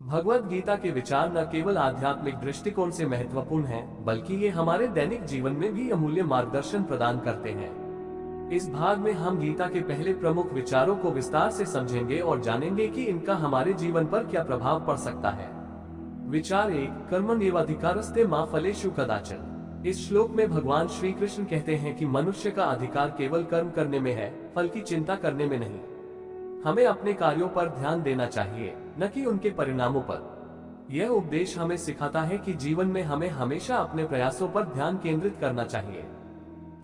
भगवत गीता के विचार न केवल आध्यात्मिक दृष्टिकोण से महत्वपूर्ण हैं, बल्कि ये हमारे दैनिक जीवन में भी अमूल्य मार्गदर्शन प्रदान करते हैं। इस भाग में हम गीता के पहले प्रमुख विचारों को विस्तार से समझेंगे और जानेंगे कि इनका हमारे जीवन पर क्या प्रभाव पड़ सकता है। विचार 1, कर्मण्येवाधिकारस्ते मा फलेषु कदाचन। इस श्लोक में भगवान श्री कृष्ण कहते हैं कि मनुष्य का अधिकार केवल कर्म करने में है, फल की चिंता करने में नहीं। हमें अपने कार्यों पर ध्यान देना चाहिए, न कि उनके परिणामों पर। यह उपदेश हमें सिखाता है कि जीवन में हमें हमेशा अपने प्रयासों पर ध्यान केंद्रित करना चाहिए।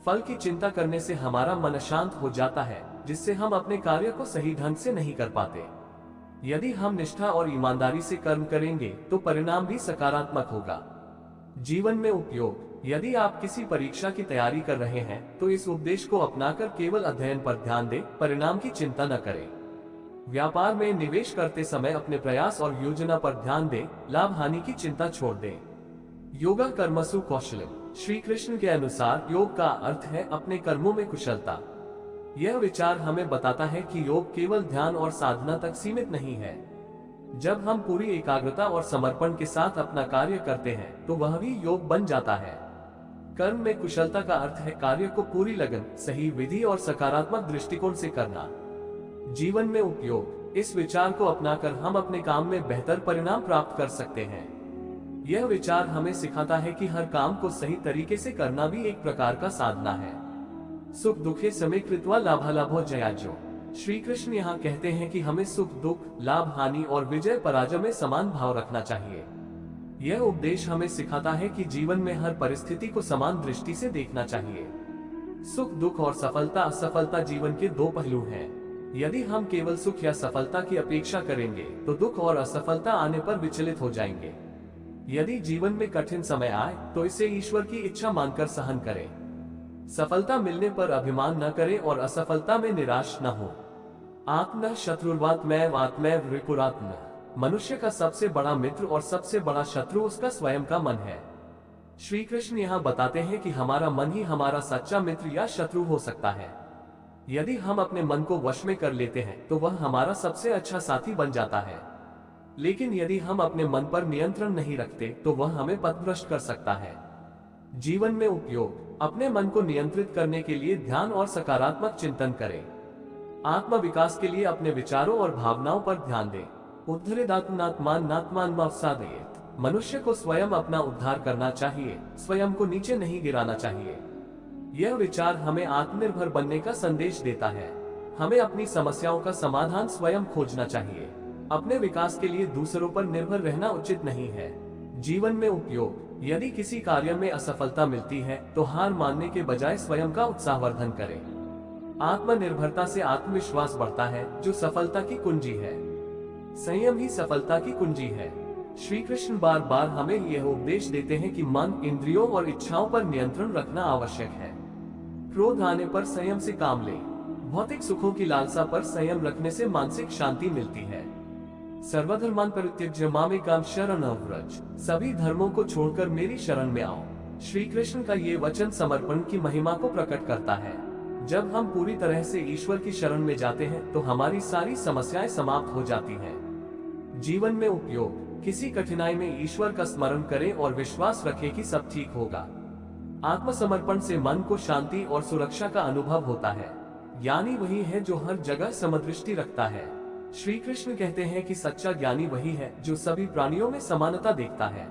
फल की चिंता करने से हमारा मन अशांत हो जाता है, जिससे हम अपने कार्य को सही ढंग से नहीं कर पाते। यदि हम निष्ठा और ईमानदारी से कर्म करेंगे तो परिणाम भी सकारात्मक होगा। जीवन में उपयोग। यदि आप किसी परीक्षा की तैयारी कर रहे हैं तो इस उपदेश को अपनाकर केवल अध्ययन पर ध्यान दें, परिणाम की चिंता न करें। व्यापार में निवेश करते समय अपने प्रयास और योजना पर ध्यान दें, लाभ हानि की चिंता छोड़ दें। योगा कर्मसु कौशलम। श्री कृष्ण के अनुसार योग का अर्थ है अपने कर्मों में कुशलता। यह विचार हमें बताता है कि योग केवल ध्यान और साधना तक सीमित नहीं है। जब हम पूरी एकाग्रता और समर्पण के साथ अपना कार्य करते हैं तो वह भी योग बन जाता है। कर्म में कुशलता का अर्थ है कार्य को पूरी लगन, सही विधि और सकारात्मक दृष्टिकोण से करना। जीवन में उपयोग। इस विचार को अपनाकर हम अपने काम में बेहतर परिणाम प्राप्त कर सकते हैं। यह विचार हमें सिखाता है कि हर काम को सही तरीके से करना भी एक प्रकार का साधना है। सुख दुखे समे कृत्वा लाभालाभो जयाजो। श्री कृष्ण यहाँ कहते हैं कि हमें सुख दुख, लाभ हानि और विजय पराजय में समान भाव रखना चाहिए। यह उपदेश हमें सिखाता है कि जीवन में हर परिस्थिति को समान दृष्टि से देखना चाहिए। सुख दुख और सफलता असफलता जीवन के दो पहलू हैं। यदि हम केवल सुख या सफलता की अपेक्षा करेंगे तो दुख और असफलता आने पर विचलित हो जाएंगे। यदि जीवन में कठिन समय आए तो इसे ईश्वर की इच्छा मानकर सहन करें। सफलता मिलने पर अभिमान न करें और असफलता में निराश न हो। आत्म शत्रुर्वात्मैव आत्मैव रिपुरात्म। मनुष्य का सबसे बड़ा मित्र और सबसे बड़ा शत्रु उसका स्वयं का मन है। श्री कृष्ण यहाँ बताते हैं कि हमारा मन ही हमारा सच्चा मित्र या शत्रु हो सकता है। यदि हम अपने मन को वश में कर लेते हैं तो वह हमारा सबसे अच्छा साथी बन जाता है। लेकिन यदि हम अपने मन पर नियंत्रण नहीं रखते तो वह हमें पथभ्रष्ट कर सकता है। जीवन में उपयोग। अपने मन को नियंत्रित करने के लिए ध्यान और सकारात्मक चिंतन करें। आत्म विकास के लिए अपने विचारों और भावनाओं पर ध्यान दें। उद्धरेदात्मनात्मान मवसादयेत। मनुष्य को स्वयं अपना उद्धार करना चाहिए, स्वयं को नीचे नहीं गिराना चाहिए। यह विचार हमें आत्मनिर्भर बनने का संदेश देता है। हमें अपनी समस्याओं का समाधान स्वयं खोजना चाहिए। अपने विकास के लिए दूसरों पर निर्भर रहना उचित नहीं है। जीवन में उपयोग। यदि किसी कार्य में असफलता मिलती है तो हार मानने के बजाय स्वयं का उत्साहवर्धन करें। आत्मनिर्भरता से आत्मविश्वास बढ़ता है, जो सफलता की कुंजी है। संयम ही सफलता की कुंजी है। श्री कृष्ण बार बार हमें यह उपदेश देते हैं कि मन, इंद्रियों और इच्छाओं पर नियंत्रण रखना आवश्यक है। क्रोध आने पर संयम से काम लें। भौतिक सुखों की लालसा पर संयम रखने से मानसिक शांति मिलती है। सर्वधर्मान परित्यज्य मामेकाम शरणं व्रज। सभी धर्मों को छोड़कर मेरी शरण में आओ। श्री कृष्ण का ये वचन समर्पण की महिमा को प्रकट करता है। जब हम पूरी तरह से ईश्वर की शरण में जाते हैं तो हमारी सारी समस्याएं समाप्त हो जाती हैं। जीवन में उपयोग। किसी कठिनाई में ईश्वर का स्मरण करें और विश्वास रखें कि सब ठीक होगा। आत्मसमर्पण से मन को शांति और सुरक्षा का अनुभव होता है। ज्ञानी वही है जो हर जगह समदृष्टि रखता है। श्री कृष्ण कहते हैं कि सच्चा ज्ञानी वही है जो सभी प्राणियों में समानता देखता है।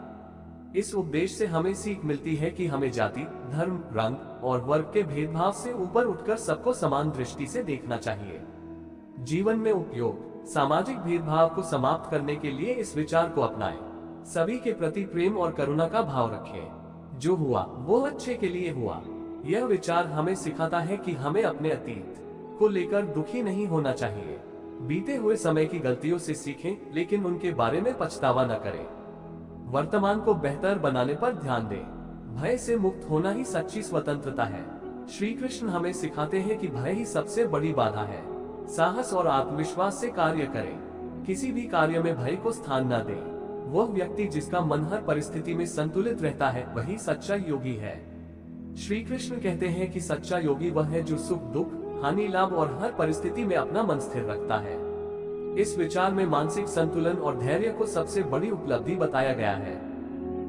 इस उपदेश से हमें सीख मिलती है कि हमें जाति, धर्म, रंग और वर्ग के भेदभाव से ऊपर उठकर सबको समान दृष्टि से देखना चाहिए। जीवन में उपयोग। सामाजिक भेदभाव को समाप्त करने के लिए इस विचार को अपनाएं। सभी के प्रति प्रेम और करुणा का भाव रखें। जो हुआ वो अच्छे के लिए हुआ। यह विचार हमें सिखाता है कि हमें अपने अतीत को लेकर दुखी नहीं होना चाहिए। बीते हुए समय की गलतियों से सीखें, लेकिन उनके बारे में पछतावा न करें। वर्तमान को बेहतर बनाने पर ध्यान दें। भय से मुक्त होना ही सच्ची स्वतंत्रता है। श्री कृष्ण हमें सिखाते हैं कि भय ही सबसे बड़ी बाधा है। साहस और आत्मविश्वास से कार्य करें। किसी भी कार्य में भय को स्थान न दें। वह व्यक्ति जिसका मन हर परिस्थिति में संतुलित रहता है वही सच्चा योगी है। श्री कृष्ण कहते हैं कि सच्चा योगी वह है जो सुख दुख, हानि लाभ और हर परिस्थिति में अपना मन स्थिर रखता है। इस विचार में मानसिक संतुलन और धैर्य को सबसे बड़ी उपलब्धि बताया गया है।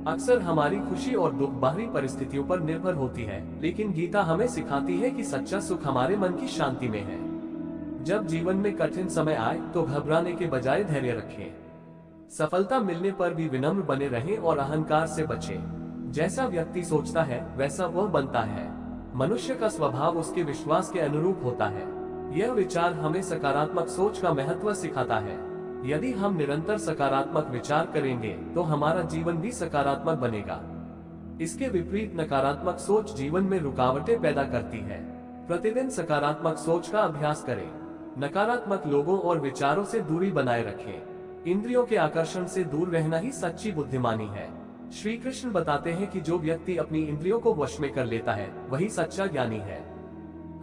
अक्सर हमारी खुशी और दुख बाहरी परिस्थितियों पर निर्भर होती है, लेकिन गीता हमें सिखाती है कि सच्चा सुख हमारे मन की शांति में है। जब जीवन में कठिन समय आए तो घबराने के बजाय धैर्य रखें। सफलता मिलने पर भी विनम्र बने रहें और अहंकार से बचें। जैसा व्यक्ति सोचता है वैसा वह बनता है। मनुष्य का स्वभाव उसके विश्वास के अनुरूप होता है। यह विचार हमें सकारात्मक सोच का महत्व सिखाता है। यदि हम निरंतर सकारात्मक विचार करेंगे तो हमारा जीवन भी सकारात्मक बनेगा। इसके विपरीत नकारात्मक सोच जीवन में रुकावटें पैदा करती है। प्रतिदिन सकारात्मक सोच का अभ्यास करें। नकारात्मक लोगों और विचारों से दूरी बनाए रखें। इंद्रियों के आकर्षण से दूर रहना ही सच्ची बुद्धिमानी है। श्री कृष्ण बताते हैं कि जो व्यक्ति अपनी इंद्रियों को वश में कर लेता है वही सच्चा ज्ञानी है।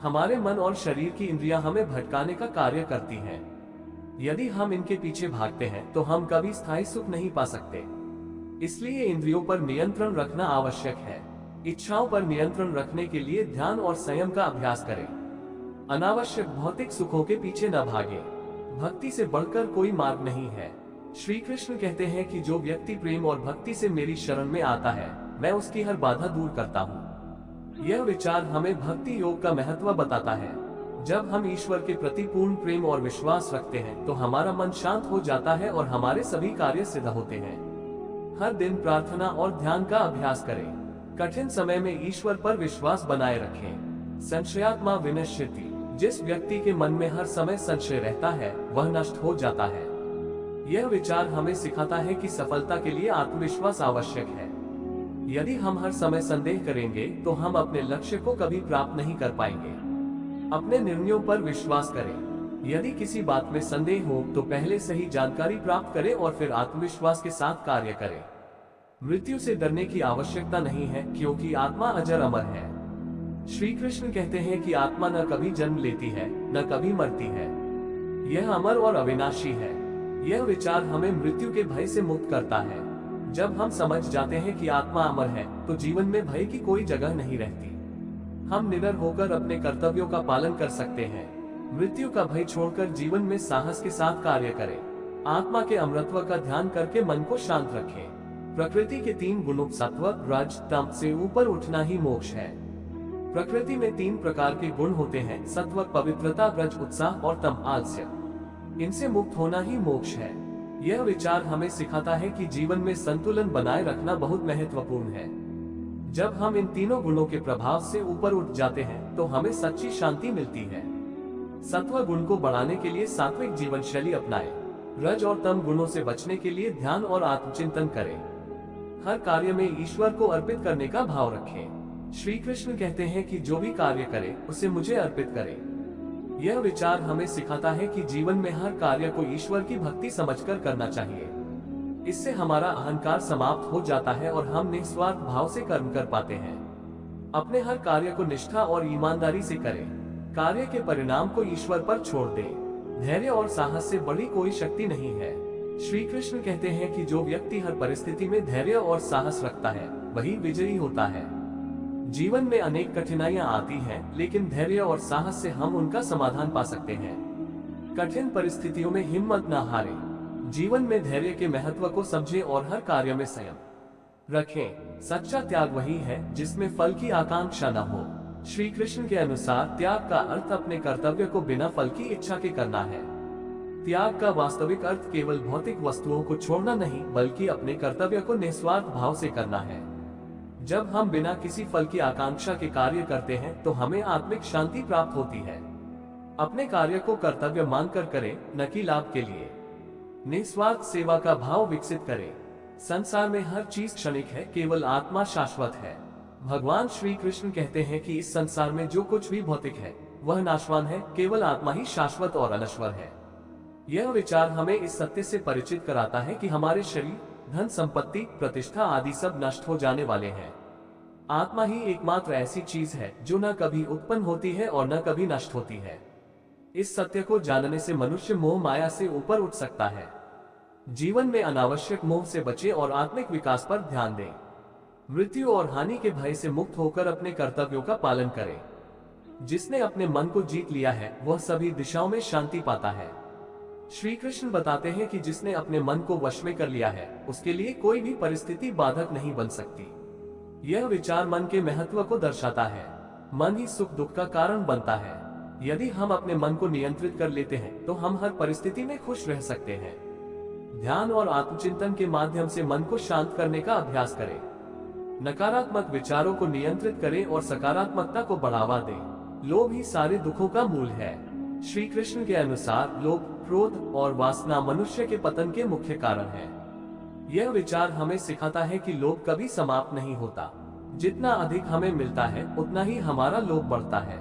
हमारे मन और शरीर की इंद्रियां हमें भटकाने का कार्य करती हैं। यदि हम इनके पीछे भागते हैं तो हम कभी स्थायी सुख नहीं पा सकते। इसलिए इंद्रियों पर नियंत्रण रखना आवश्यक है। इच्छाओं पर नियंत्रण रखने के लिए ध्यान और संयम का अभ्यास करें। अनावश्यक भौतिक सुखों के पीछे न भागें। भक्ति से बढ़कर कोई मार्ग नहीं है। श्री कृष्ण कहते हैं कि जो व्यक्ति प्रेम और भक्ति से मेरी शरण में आता है मैं उसकी हर बाधा दूर करता हूँ। यह विचार हमें भक्ति योग का महत्व बताता है। जब हम ईश्वर के प्रति पूर्ण प्रेम और विश्वास रखते हैं तो हमारा मन शांत हो जाता है और हमारे सभी कार्य सिद्ध होते हैं। हर दिन प्रार्थना और ध्यान का अभ्यास करें। कठिन समय में ईश्वर पर विश्वास बनाए रखें। संशयात्मा विनश्यति। जिस व्यक्ति के मन में हर समय संशय रहता है वह नष्ट हो जाता है। यह विचार हमें सिखाता है कि सफलता के लिए आत्मविश्वास आवश्यक है। यदि हम हर समय संदेह करेंगे तो हम अपने लक्ष्य को कभी प्राप्त नहीं कर पाएंगे। अपने निर्णयों पर विश्वास करें। यदि किसी बात में संदेह हो तो पहले सही जानकारी प्राप्त करें और फिर आत्मविश्वास के साथ कार्य करें। मृत्यु से डरने की आवश्यकता नहीं है क्योंकि आत्मा अजर अमर है। श्री कृष्ण कहते हैं कि आत्मा न कभी जन्म लेती है न कभी मरती है। यह अमर और अविनाशी है। यह विचार हमें मृत्यु के भय से मुक्त करता है। जब हम समझ जाते हैं कि आत्मा अमर है तो जीवन में भय की कोई जगह नहीं रहती। हम निडर होकर अपने कर्तव्यों का पालन कर सकते हैं। मृत्यु का भय छोड़कर जीवन में साहस के साथ कार्य करें। आत्मा के अमरत्व का ध्यान करके मन को शांत रखें। प्रकृति के 3 गुणों सत्व, रज, तम से ऊपर उठना ही मोक्ष है। प्रकृति में 3 प्रकार के गुण होते हैं, सत्व पवित्रता, रज उत्साह और तम आलस्य। इनसे मुक्त होना ही मोक्ष है। यह विचार हमें सिखाता है कि जीवन में संतुलन बनाए रखना बहुत महत्वपूर्ण है। जब हम इन तीनों गुणों के प्रभाव से ऊपर उठ जाते हैं तो हमें सच्ची शांति मिलती है। सत्व गुण को बढ़ाने के लिए सात्विक जीवन शैली अपनाएं। रज और तम गुणों से बचने के लिए ध्यान और आत्मचिंतन करें। हर कार्य में ईश्वर को अर्पित करने का भाव रखें। श्री कृष्ण कहते हैं कि जो भी कार्य करे उसे मुझे अर्पित करें। यह विचार हमें सिखाता है कि जीवन में हर कार्य को ईश्वर की भक्ति समझकर करना चाहिए। इससे हमारा अहंकार समाप्त हो जाता है और हम निस्वार्थ भाव से कर्म कर पाते हैं। अपने हर कार्य को निष्ठा और ईमानदारी से करें। कार्य के परिणाम को ईश्वर पर छोड़ दें। धैर्य और साहस से बड़ी कोई शक्ति नहीं है। श्री कृष्ण कहते हैं कि जो व्यक्ति हर परिस्थिति में धैर्य और साहस रखता है वही विजयी होता है। जीवन में अनेक कठिनाइयां आती हैं, लेकिन धैर्य और साहस से हम उनका समाधान पा सकते हैं। कठिन परिस्थितियों में हिम्मत न हारें। जीवन में धैर्य के महत्व को समझें और हर कार्य में संयम रखें। सच्चा त्याग वही है जिसमें फल की आकांक्षा न हो। श्री कृष्ण के अनुसार त्याग का अर्थ अपने कर्तव्य को बिना फल की इच्छा के करना है। त्याग का वास्तविक अर्थ केवल भौतिक वस्तुओं को छोड़ना नहीं बल्कि अपने कर्तव्य को निस्वार्थ भाव से करना है। जब हम बिना किसी फल की आकांक्षा के कार्य करते हैं तो हमें आत्मिक शांति प्राप्त होती है। अपने कार्य को कर्तव्य मानकर करें, न कि लाभ के लिए। निस्वार्थ सेवा का भाव विकसित करें। संसार में हर चीज क्षणिक है, केवल आत्मा शाश्वत है। भगवान श्री कृष्ण कहते हैं कि इस संसार में जो कुछ भी भौतिक है वह नाशवान है, केवल आत्मा ही शाश्वत और अनश्वर है। यह विचार हमें इस सत्य से परिचित कराता है कि हमारे शरीर, धन संपत्ति, प्रतिष्ठा आदि सब नष्ट हो जाने वाले हैं। आत्मा ही एकमात्र ऐसी चीज है जो न कभी उत्पन्न होती है और न कभी नष्ट होती है। इस सत्य को जानने से मनुष्य मोह माया से ऊपर उठ सकता है। जीवन में अनावश्यक मोह से बचे और आत्मिक विकास पर ध्यान दें। मृत्यु और हानि के भय से मुक्त होकर अपने कर्तव्यों का पालन करें। जिसने अपने मन को जीत लिया है वह सभी दिशाओं में शांति पाता है। श्री कृष्ण बताते हैं कि जिसने अपने मन को वश में कर लिया है, उसके लिए कोई भी परिस्थिति बाधक नहीं बन सकती। यह विचार मन के महत्व को दर्शाता है। मन ही सुख दुख का कारण बनता है। यदि हम अपने मन को नियंत्रित कर लेते हैं तो हम हर परिस्थिति में खुश रह सकते हैं। ध्यान और आत्मचिंतन के माध्यम से मन को शांत करने का अभ्यास करें। नकारात्मक विचारों को नियंत्रित करें और सकारात्मकता को बढ़ावा दें। लोभ ही सारे दुखों का मूल है। श्री कृष्ण के अनुसार लोभ, क्रोध और वासना मनुष्य के पतन के मुख्य कारण हैं। यह विचार हमें सिखाता है कि लोभ कभी समाप्त नहीं होता। जितना अधिक हमें मिलता है उतना ही हमारा लोभ बढ़ता है।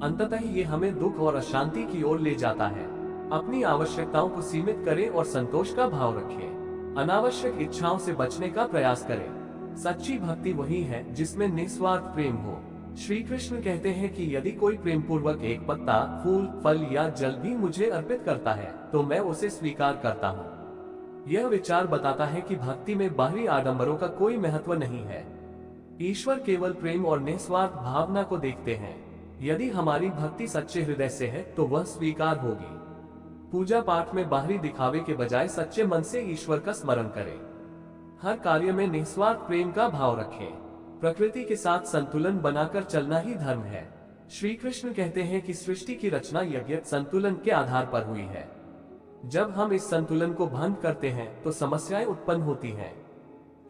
अंततः ये हमें दुख और अशांति की ओर ले जाता है। अपनी आवश्यकताओं को सीमित करें और संतोष का भाव रखें। अनावश्यक इच्छाओं से बचने का प्रयास करें। सच्ची भक्ति वही है जिसमें निस्वार्थ प्रेम हो। श्री कृष्ण कहते हैं कि यदि कोई प्रेम पूर्वक एक पत्ता, फूल, फल या जल भी मुझे अर्पित करता है तो मैं उसे स्वीकार करता हूँ। यह विचार बताता है कि भक्ति में बाहरी आडंबरों का कोई महत्व नहीं है। ईश्वर केवल प्रेम और निस्वार्थ भावना को देखते हैं। यदि हमारी भक्ति सच्चे हृदय से है तो वह स्वीकार होगी। पूजा पाठ में बाहरी दिखावे के बजाय सच्चे मन से ईश्वर का स्मरण करें। हर कार्य में निस्वार्थ प्रेम का भाव रखें। प्रकृति के साथ संतुलन बनाकर चलना ही धर्म है। श्री कृष्ण कहते हैं कि सृष्टि की रचना यज्ञ संतुलन के आधार पर हुई है। जब हम इस संतुलन को भंग करते हैं तो समस्याएं उत्पन्न होती हैं।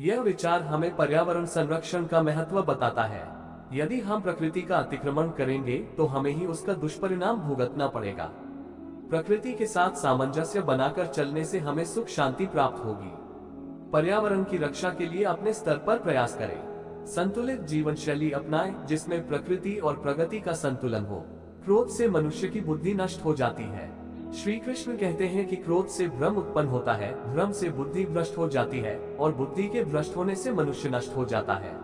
यह विचार हमें पर्यावरण संरक्षण का महत्व बताता है। यदि हम प्रकृति का अतिक्रमण करेंगे तो हमें ही उसका दुष्परिणाम भुगतना पड़ेगा। प्रकृति के साथ सामंजस्य बनाकर चलने से हमें सुख शांति प्राप्त होगी। पर्यावरण की रक्षा के लिए अपने स्तर पर प्रयास करें। संतुलित जीवन शैली अपनाएं जिसमें प्रकृति और प्रगति का संतुलन हो। क्रोध से मनुष्य की बुद्धि नष्ट हो जाती है। श्री कृष्ण कहते हैं कि क्रोध से भ्रम उत्पन्न होता है, भ्रम से बुद्धि भ्रष्ट हो जाती है और बुद्धि के भ्रष्ट होने से मनुष्य नष्ट हो जाता है।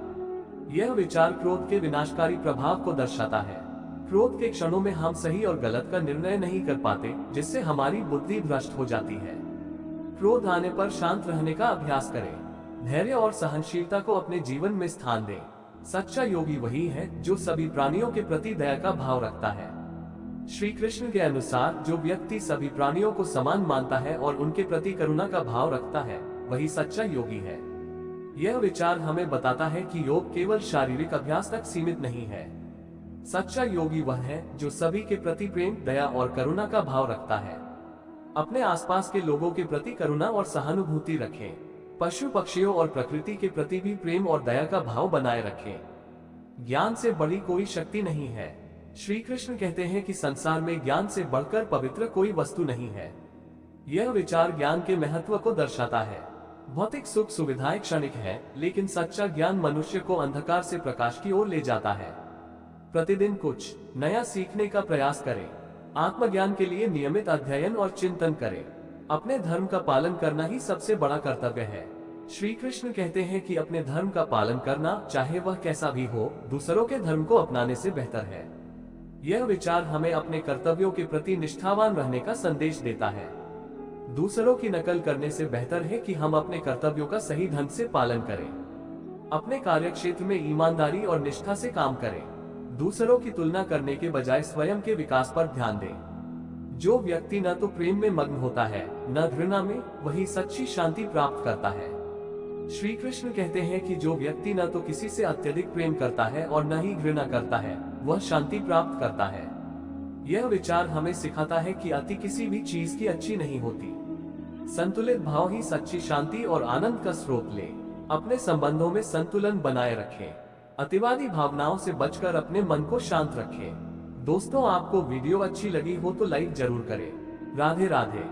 यह विचार क्रोध के विनाशकारी प्रभाव को दर्शाता है। क्रोध के क्षणों में हम सही और गलत का निर्णय नहीं कर पाते, जिससे हमारी बुद्धि भ्रष्ट हो जाती है। क्रोध आने पर शांत रहने का अभ्यास करें। धैर्य और सहनशीलता को अपने जीवन में स्थान दें। सच्चा योगी वही है जो सभी प्राणियों के प्रति दया का भाव रखता है। श्री कृष्ण के अनुसार जो व्यक्ति सभी प्राणियों को समान मानता है और उनके प्रति करुणा का भाव रखता है, वही सच्चा योगी है। यह विचार हमें बताता है कि योग केवल शारीरिक अभ्यास तक सीमित नहीं है। सच्चा योगी वह है जो सभी के प्रति प्रेम, दया और करुणा का भाव रखता है। अपने आसपास के लोगों के प्रति करुणा और सहानुभूति रखें। पशु पक्षियों और प्रकृति के प्रति भी प्रेम और दया का भाव बनाए रखें। ज्ञान से बड़ी कोई शक्ति नहीं है। श्री कृष्ण कहते हैं कि संसार में ज्ञान से बढ़कर पवित्र कोई वस्तु नहीं है। यह विचार ज्ञान के महत्व को दर्शाता है। भौतिक सुख सुविधाएं क्षणिक है, लेकिन सच्चा ज्ञान मनुष्य को अंधकार से प्रकाश की ओर ले जाता है। प्रतिदिन कुछ नया सीखने का प्रयास करें। आत्मज्ञान के लिए नियमित अध्ययन और चिंतन करें। अपने धर्म का पालन करना ही सबसे बड़ा कर्तव्य है। श्री कृष्ण कहते हैं कि अपने धर्म का पालन करना, चाहे वह कैसा भी हो, दूसरों के धर्म को अपनाने से बेहतर है। यह विचार हमें अपने कर्तव्यों के प्रति निष्ठावान रहने का संदेश देता है। दूसरों की नकल करने से बेहतर है कि हम अपने कर्तव्यों का सही ढंग से पालन करें। अपने कार्यक्षेत्र में ईमानदारी और निष्ठा से काम करें। दूसरों की तुलना करने के बजाय स्वयं के विकास पर ध्यान दें। जो व्यक्ति न तो प्रेम में मग्न होता है न घृणा में, वही सच्ची शांति प्राप्त करता है। श्री कृष्ण कहते हैं कि जो व्यक्ति न तो किसी से अत्यधिक प्रेम करता है और न ही घृणा करता है, वह शांति प्राप्त करता है। यह विचार हमें सिखाता है कि अति किसी भी चीज की अच्छी नहीं होती। संतुलित भाव ही सच्ची शांति और आनंद का स्रोत ले। अपने संबंधों में संतुलन बनाए रखें। अतिवादी भावनाओं से बचकर अपने मन को शांत रखें। दोस्तों, आपको वीडियो अच्छी लगी हो तो लाइक जरूर करें। राधे राधे।